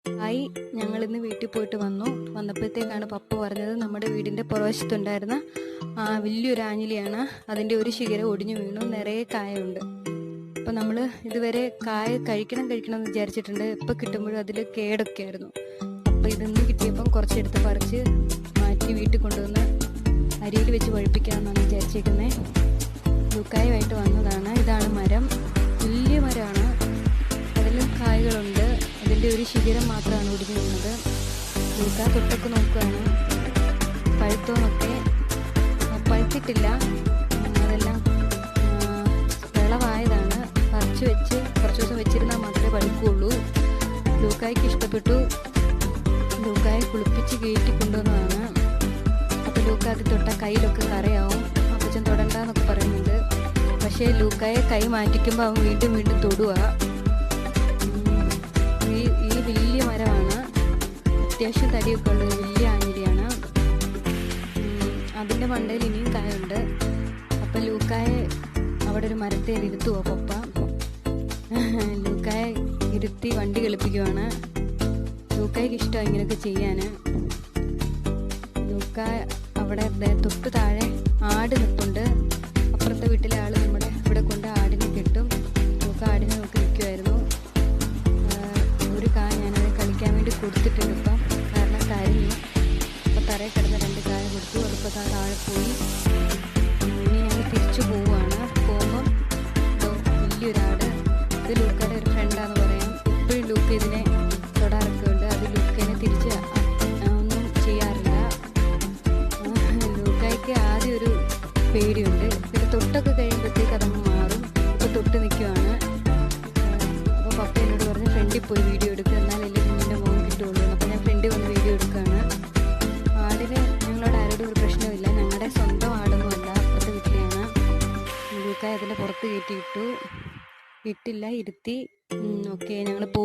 ആയി ഞങ്ങളിന്ന് വീട്ടിൽ പോയിട്ട് വന്നപ്പോഴത്തേക്കാണ് പപ്പ പറഞ്ഞത് നമ്മുടെ വീടിൻ്റെ പുറവശത്തുണ്ടായിരുന്ന വലിയൊരു ആഞ്ഞിലിയാണ്. അതിൻ്റെ ഒരു ശിഖരം ഒടിഞ്ഞു വീണു, നിറയെ കായുണ്ട്. അപ്പം നമ്മൾ ഇതുവരെ കായ കഴിക്കണം എന്ന് വിചാരിച്ചിട്ടുണ്ട്. എപ്പോൾ കിട്ടുമ്പോഴും അതിൽ കേടൊക്കെ ആയിരുന്നു. അപ്പോൾ ഇതൊന്ന് കിട്ടിയപ്പം കുറച്ചെടുത്ത് പറിച്ച് മാറ്റി വീട്ടിൽ കൊണ്ടുവന്ന് അരിയിൽ വെച്ച് പഴുപ്പിക്കാമെന്നാണ് വിചാരിച്ചേക്കുന്നത്. ലൂക്കായുമായിട്ട് വന്നതാണ്. ഇതാണ് മരം, വലിയ മരമാണ്. അതിലും കായ്കളുണ്ട്. അതിൻ്റെ ഒരു ശിഖരം മാത്രമാണ് ഒടിഞ്ഞു വീണത്. ലൂക്ക തൊട്ടൊക്കെ നോക്കുകയാണ് പഴുത്തോന്നൊക്കെ. പഴുത്തിട്ടില്ല, അതെല്ലാം വിളവായതാണ്. പറിച്ച് വെച്ച് കുറച്ച് ദിവസം വെച്ചിരുന്നാൽ മാത്രമേ പഴുക്കുകയുള്ളൂ. ലൂക്കായ്ക്ക് ഇഷ്ടപ്പെട്ടു. ലൂക്കായെ കുളിപ്പിച്ച് കയറ്റി കൊണ്ടുവന്നതാണ്. അപ്പോൾ ലൂക്ക അത് തൊട്ട കയ്യിലൊക്കെ കറയാവും. അപ്പച്ചൻ തൊടണ്ടെന്നൊക്കെ പറയുന്നുണ്ട്. പക്ഷേ ലൂക്കായെ കൈ മാറ്റിക്കുമ്പോൾ അവൻ വീണ്ടും തൊടുക. ഈ വലിയ മരമാണ്, അത്യാവശ്യം തടിയൊക്കെ ഉള്ളത്, വലിയ ആഞ്ഞിലിയാണ്. അതിൻ്റെ മണ്ടയിൽ ഇനിയും കായുണ്ട്. അപ്പം ലൂക്കായെ അവിടെ ഒരു മരത്തേൽ ഇരുത്തുവോ പപ്പ. ലൂക്കായെ ഇരുത്തി വണ്ടി കളിപ്പിക്കുവാണ്. ലൂക്കായ്ക്ക് ഇഷ്ടമാണ് ഇങ്ങനെയൊക്കെ ചെയ്യാൻ. ലൂക്ക അവിടെ തൊട്ട് താഴെ ആട് നിൽപ്പുണ്ട്. അപ്പുറത്തെ വീട്ടിലെ ആൾ നമ്മുടെ ഇവിടെ കൊണ്ട് ആടിനെ കെട്ടും. ലൂക്ക ആടിനെ നോക്കി നിൽക്കുമായിരുന്നു. ഒരു കായ ഞാനത് കളിക്കാൻ വേണ്ടി കൊടുത്തിട്ടുണ്ട് ഇപ്പം, കാരണം കരിഞ്ഞു. അപ്പോൾ തറയിൽ കിടന്ന 2 കായ കൊടുത്തു. അതിപ്പോൾ താഴെ പോയി. ഇനി ഞങ്ങൾ തിരിച്ചു പോവുകയാണ്. പോകുമ്പം വലിയൊരാട്, ഇത് ലൂക്കയുടെ ഒരു ഫ്രണ്ടാന്ന് പറയാം. ഇപ്പോഴും ലൂക്ക ഇതിനെ തൊടാറൊക്കെ ഉണ്ട്. അത് ലൂക്കേനെ തിരിച്ച് ഒന്നും ചെയ്യാറില്ല. ലൂക്കായ്ക്ക് ആദ്യം ഒരു പേടിയുണ്ട്. പിന്നെ തൊട്ടൊക്കെ കഴിയുമ്പോഴത്തേക്ക് അതങ്ങ് മാറും. ഇപ്പോൾ തൊട്ട് നിൽക്കുവാണ്. അപ്പോൾ പപ്പ എന്നോട് പറഞ്ഞ് ഫ്രണ്ടിൽ പോയി വീഡിയോ എടുക്കുക, എന്നാലല്ലേ കുഞ്ഞിൻ്റെ മോൻ കിട്ടുള്ളൂ. അപ്പോൾ ഞാൻ ഫ്രണ്ടിൽ വന്ന് വീഡിയോ എടുക്കുകയാണ്. ആടിന് ഞങ്ങളോട് ആരോടും ഒരു പ്രശ്നമില്ല. ഞങ്ങളുടെ സ്വന്തം ആടൊന്നുമല്ല, അപ്പുറത്തെ വീട്ടിലെയാണ്. ലൂക്കായ അതിൻ്റെ പുറത്ത് കയറ്റി ഇട്ടില്ല, ഇരുത്തി. ഓക്കെ, ഞങ്ങൾ